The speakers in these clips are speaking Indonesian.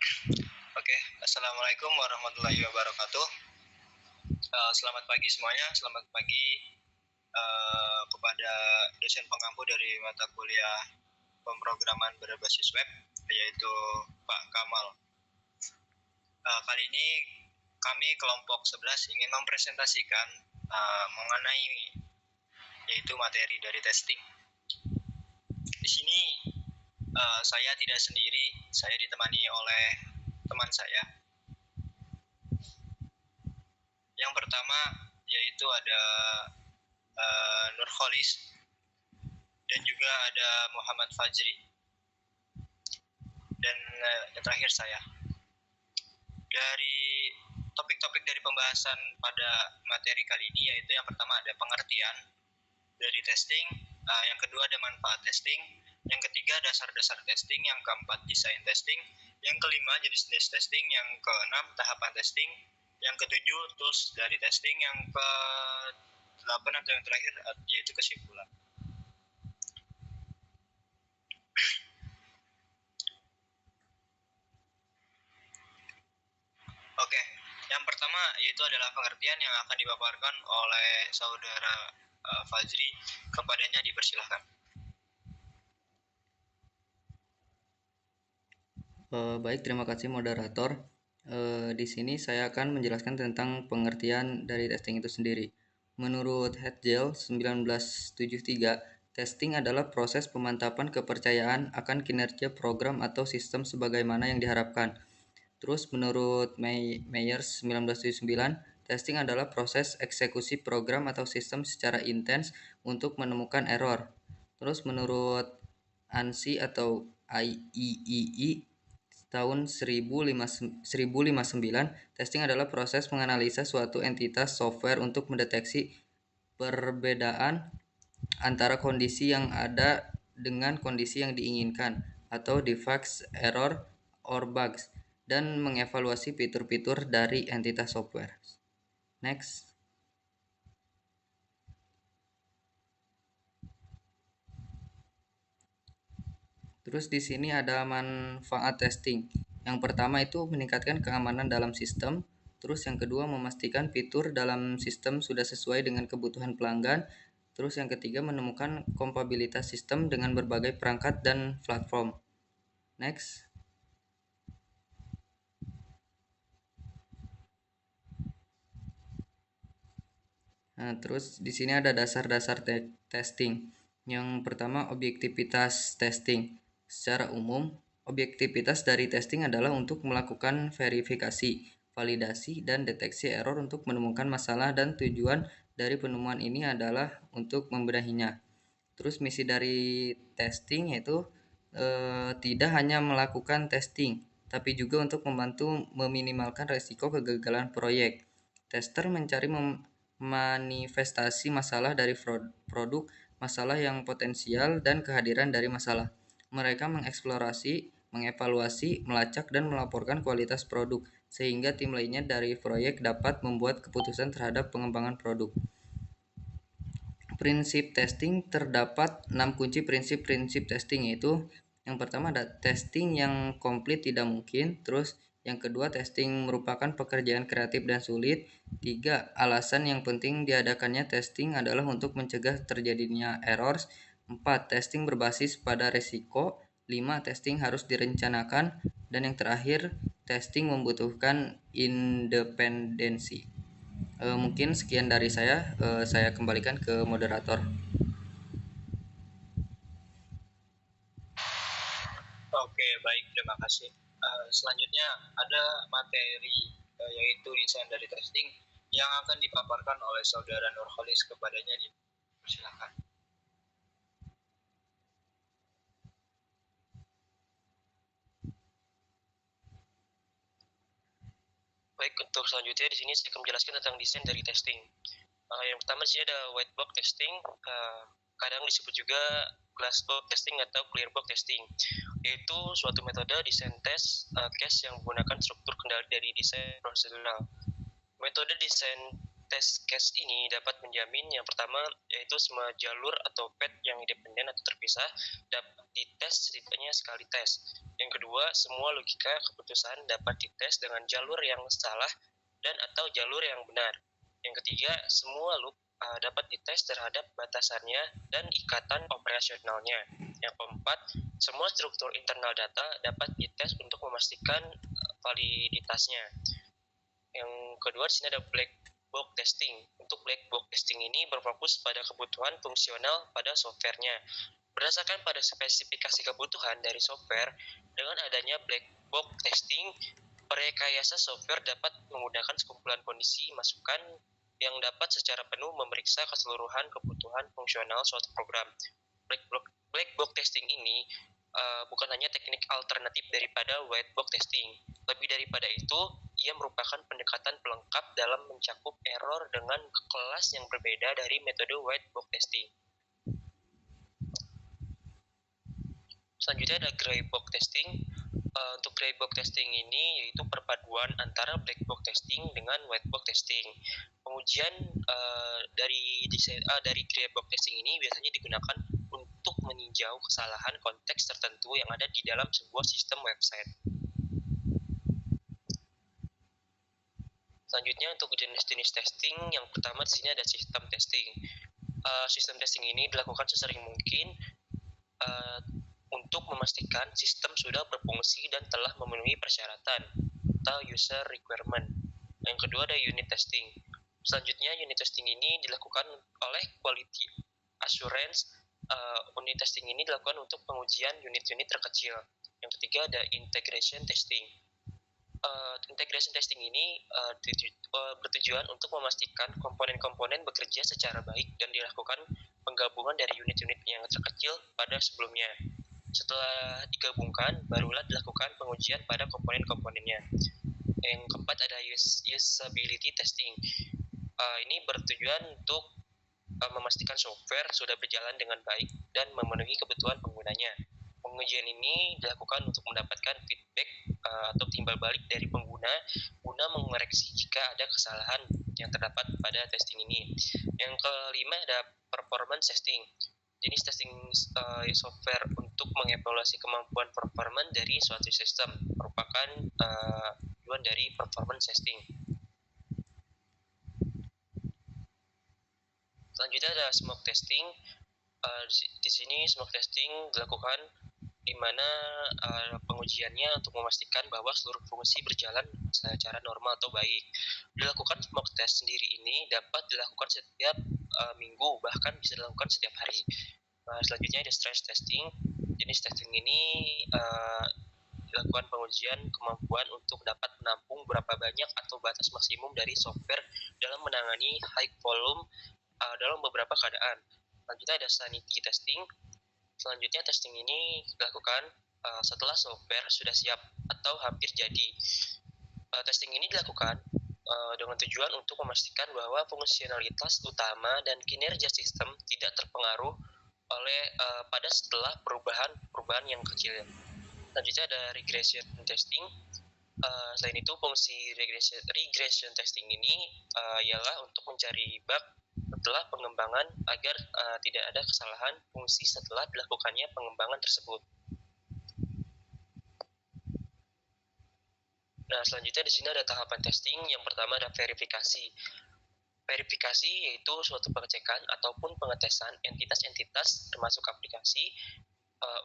Oke, Assalamualaikum warahmatullahi wabarakatuh. Selamat pagi semuanya, selamat pagi kepada dosen pengampu dari mata kuliah pemrograman berbasis web, yaitu Pak Kamal. Kali ini kami kelompok 11 ingin mempresentasikan mengenai yaitu materi dari testing. Di sini saya tidak sendiri, saya ditemani oleh teman saya. Yang pertama yaitu ada Nurholis dan juga ada Muhammad Fajri, dan yang terakhir saya. Dari topik-topik dari pembahasan pada materi kali ini yaitu yang pertama ada pengertian dari testing, yang kedua ada manfaat testing, yang ketiga dasar-dasar testing, yang keempat desain testing, yang kelima jenis-jenis testing, yang keenam tahapan testing, yang ketujuh tools dari testing, yang ke-8 atau yang terakhir yaitu kesimpulan. Oke, yang pertama yaitu adalah pengertian yang akan dipaparkan oleh saudara Fajri. Kepadanya dipersilahkan. Baik, terima kasih moderator. Di sini saya akan menjelaskan tentang pengertian dari testing itu sendiri. Menurut Hetzel 1973, testing adalah proses pemantapan kepercayaan akan kinerja program atau sistem sebagaimana yang diharapkan. Terus menurut Myers 1979, testing adalah proses eksekusi program atau sistem secara intens untuk menemukan error. Terus menurut ANSI atau IEEE tahun 1059, testing adalah proses menganalisa suatu entitas software untuk mendeteksi perbedaan antara kondisi yang ada dengan kondisi yang diinginkan atau defects, error, or bugs, dan mengevaluasi fitur-fitur dari entitas software. Next. Terus di sini ada manfaat testing. Yang pertama itu meningkatkan keamanan dalam sistem. Terus yang kedua memastikan fitur dalam sistem sudah sesuai dengan kebutuhan pelanggan. Terus yang ketiga menemukan kompatibilitas sistem dengan berbagai perangkat dan platform. Next. Nah, terus di sini ada dasar-dasar testing. Yang pertama objektivitas testing. Secara umum, objektivitas dari testing adalah untuk melakukan verifikasi, validasi, dan deteksi error untuk menemukan masalah, dan tujuan dari penemuan ini adalah untuk membenahinya. Terus misi dari testing yaitu tidak hanya melakukan testing, tapi juga untuk membantu meminimalkan resiko kegagalan proyek. Tester mencari manifestasi masalah dari produk, masalah yang potensial, dan kehadiran dari masalah. Mereka mengeksplorasi, mengevaluasi, melacak, dan melaporkan kualitas produk, sehingga tim lainnya dari proyek dapat membuat keputusan terhadap pengembangan produk. Prinsip testing terdapat 6 kunci prinsip-prinsip testing, yaitu yang pertama ada testing yang komplit tidak mungkin, terus yang kedua testing merupakan pekerjaan kreatif dan sulit, 3 alasan yang penting diadakannya testing adalah untuk mencegah terjadinya errors, 4 testing berbasis pada resiko, 5 testing harus direncanakan, dan yang terakhir testing membutuhkan independensi. Mungkin sekian dari saya kembalikan ke moderator. Oke, baik, terima kasih. Selanjutnya ada materi yaitu desain dari testing yang akan dipaparkan oleh saudara Nurholis. Kepadanya dipersilakan. Baik, untuk selanjutnya di sini saya akan menjelaskan tentang desain dari testing. Yang pertama di sini ada white box testing, kadang disebut juga glass box testing atau clear box testing, yaitu suatu metode desain test case yang menggunakan struktur kendali dari desain prosedural. Metode desain test case ini dapat menjamin yang pertama yaitu semua jalur atau path yang independen atau terpisah dapat dites setidaknya sekali tes. Yang kedua, semua logika keputusan dapat dites dengan jalur yang salah dan atau jalur yang benar. Yang ketiga, semua loop dapat dites terhadap batasannya dan ikatan operasionalnya. Yang keempat, semua struktur internal data dapat dites untuk memastikan validitasnya. Yang kedua, di sini ada black box testing. Untuk black box testing ini berfokus pada kebutuhan fungsional pada softwarenya. Berdasarkan pada spesifikasi kebutuhan dari software, dengan adanya black box testing, perekayasa software dapat menggunakan sekumpulan kondisi masukan yang dapat secara penuh memeriksa keseluruhan kebutuhan fungsional suatu program. Black box testing ini bukan hanya teknik alternatif daripada white box testing. Lebih daripada itu, ia merupakan pendekatan pelengkap dalam mencakup error dengan kelas yang berbeda dari metode white box testing. Selanjutnya ada gray box testing. Untuk gray box testing ini yaitu perpaduan antara black box testing dengan white box testing. Pengujian dari gray box testing ini biasanya digunakan untuk meninjau kesalahan konteks tertentu yang ada di dalam sebuah sistem website. Selanjutnya untuk jenis-jenis testing, yang pertama di sini ada sistem testing. Sistem testing ini dilakukan sesering mungkin untuk memastikan sistem sudah berfungsi dan telah memenuhi persyaratan atau user requirement. Yang kedua ada unit testing. Selanjutnya unit testing ini dilakukan oleh quality assurance. Unit testing ini dilakukan untuk pengujian unit-unit terkecil. Yang ketiga ada integration testing. Integration testing ini bertujuan untuk memastikan komponen-komponen bekerja secara baik dan dilakukan penggabungan dari unit-unit yang terkecil pada sebelumnya. Setelah digabungkan, barulah dilakukan pengujian pada komponen-komponennya. Yang keempat ada usability testing. Ini bertujuan untuk memastikan software sudah berjalan dengan baik dan memenuhi kebutuhan penggunanya. Pengujian ini dilakukan untuk mendapatkan feedback atau timbal balik dari pengguna guna mengoreksi jika ada kesalahan yang terdapat pada testing ini. Yang kelima ada performance testing. Jenis testing software untuk mengevaluasi kemampuan performance dari suatu sistem merupakan tujuan dari performance testing. Selanjutnya ada smoke testing. Di sini smoke testing dilakukan di mana pengujiannya untuk memastikan bahwa seluruh fungsi berjalan secara normal atau baik. Dilakukan smoke test sendiri ini dapat dilakukan setiap minggu, bahkan bisa dilakukan setiap hari. Selanjutnya ada stress testing. Jenis testing ini dilakukan pengujian kemampuan untuk dapat menampung berapa banyak atau batas maksimum dari software dalam menangani high volume dalam beberapa keadaan. Selanjutnya ada sanity testing. Selanjutnya testing ini dilakukan setelah software sudah siap atau hampir jadi. Testing ini dilakukan dengan tujuan untuk memastikan bahwa fungsionalitas utama dan kinerja sistem tidak terpengaruh oleh pada setelah perubahan yang kecil. Selanjutnya ada regression testing. Selain itu, fungsi regression testing ini ialah untuk mencari bug setelah pengembangan agar tidak ada kesalahan fungsi setelah dilakukannya pengembangan tersebut. Nah, selanjutnya di sini ada tahapan testing. Yang pertama ada verifikasi. Verifikasi yaitu suatu pengecekan ataupun pengetesan entitas-entitas termasuk aplikasi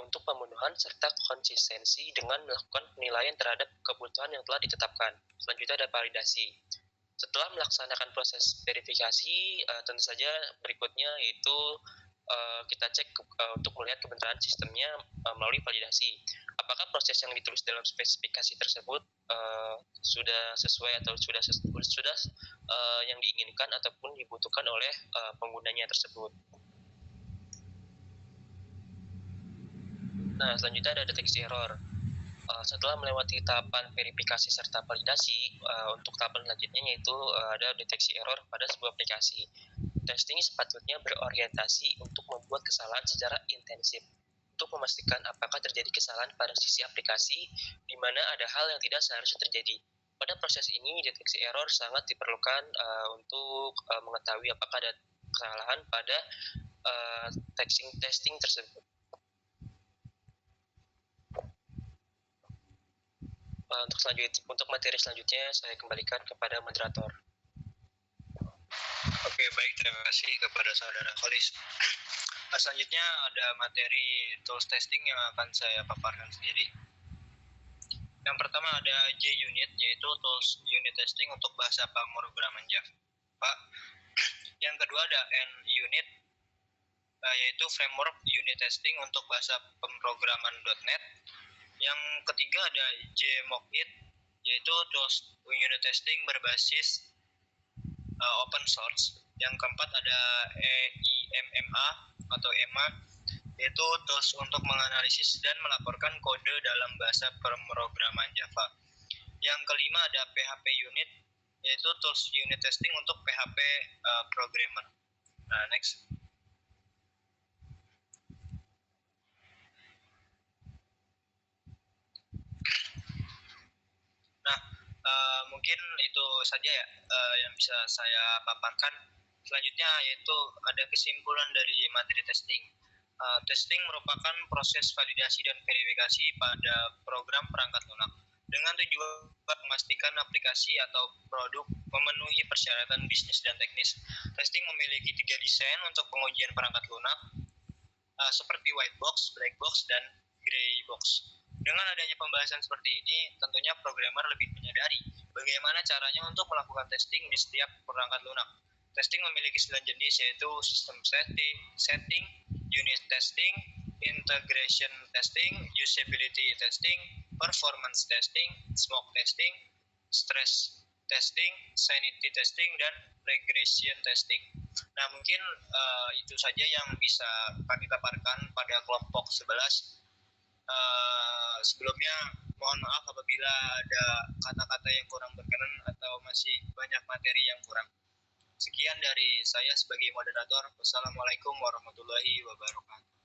untuk pemenuhan serta konsistensi dengan melakukan penilaian terhadap kebutuhan yang telah ditetapkan. Selanjutnya ada validasi. Setelah melaksanakan proses verifikasi, tentu saja berikutnya yaitu kita cek untuk melihat kebenaran sistemnya melalui validasi. Apakah proses yang ditulis dalam spesifikasi tersebut sudah sesuai atau sudah yang diinginkan ataupun dibutuhkan oleh penggunanya tersebut. Nah, selanjutnya ada deteksi error. Setelah melewati tahapan verifikasi serta validasi, untuk tahapan selanjutnya yaitu ada deteksi error pada sebuah aplikasi. Testing sepatutnya berorientasi untuk membuat kesalahan secara intensif, untuk memastikan apakah terjadi kesalahan pada sisi aplikasi, di mana ada hal yang tidak seharusnya terjadi. Pada proses ini, deteksi error sangat diperlukan untuk mengetahui apakah ada kesalahan pada testing tersebut. Untuk materi selanjutnya saya kembalikan kepada moderator. Oke, baik, terima kasih kepada saudara Kolis. Selanjutnya ada materi tools testing yang akan saya paparkan sendiri. Yang pertama ada JUnit, yaitu tools unit testing untuk bahasa pemrograman Java. Yang kedua ada NUnit, yaitu framework unit testing untuk bahasa pemrograman .NET. Yang ketiga ada JMockit, yaitu tools unit testing berbasis open source. Yang keempat ada EIMMA atau EMA, yaitu tools untuk menganalisis dan melaporkan kode dalam bahasa pemrograman Java. Yang kelima ada PHP Unit, yaitu tools unit testing untuk PHP programmer. Nah, next. Nah, mungkin itu saja ya yang bisa saya paparkan. Selanjutnya yaitu ada kesimpulan dari materi testing. Testing merupakan proses validasi dan verifikasi pada program perangkat lunak dengan tujuan memastikan aplikasi atau produk memenuhi persyaratan bisnis dan teknis. Testing memiliki 3 desain untuk pengujian perangkat lunak, seperti white box, black box, dan gray box. Dengan adanya pembahasan seperti ini, tentunya programmer lebih menyadari bagaimana caranya untuk melakukan testing di setiap perangkat lunak. Testing memiliki 9 jenis, yaitu system setting, unit testing, integration testing, usability testing, performance testing, smoke testing, stress testing, sanity testing, dan regression testing. Nah, mungkin itu saja yang bisa kami paparkan pada kelompok 11. Sebelumnya mohon maaf apabila ada kata-kata yang kurang berkenan atau masih banyak materi yang kurang. Sekian dari saya sebagai moderator. Wassalamualaikum warahmatullahi wabarakatuh.